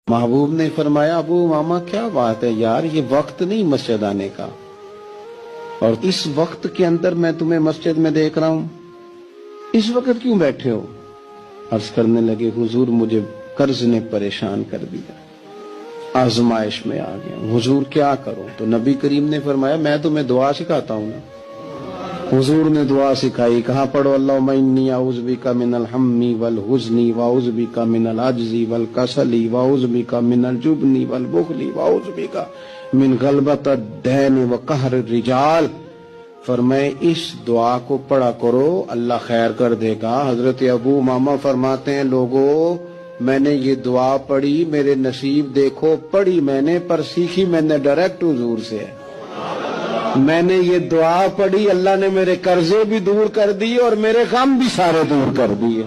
محبوب نے فرمایا ابو ماما کیا بات ہے یار، یہ وقت نہیں مسجد آنے کا، اور اس وقت کے اندر میں تمہیں مسجد میں دیکھ رہا ہوں، اس وقت کیوں بیٹھے ہو؟ عرض کرنے لگے حضور مجھے قرض نے پریشان کر دیا، آزمائش میں آ گیا، حضور کیا کروں؟ تو نبی کریم نے فرمایا میں تمہیں دعا سکھاتا ہوں نا۔ حضور نے دعا سکھائی، کہاں پڑھو اللہم انی اعوذ بک من الہم والحزن واعوذ بک من العجز والکسل واعوذ بک من الجبن والبخل واعوذ بک من غلبۃ الدین وقہر الرجال۔ فرمائے اس دعا کو پڑھا کرو، اللہ خیر کر دے گا۔ حضرت ابو ماما فرماتے ہیں لوگوں میں نے یہ دعا پڑھی، میرے نصیب دیکھو، پڑھی میں نے پر سیکھی میں نے ڈائریکٹ حضور سے ہے۔ میں نے یہ دعا پڑھی، اللہ نے میرے قرضے بھی دور کر دیے اور میرے غم بھی سارے دور کر دیے۔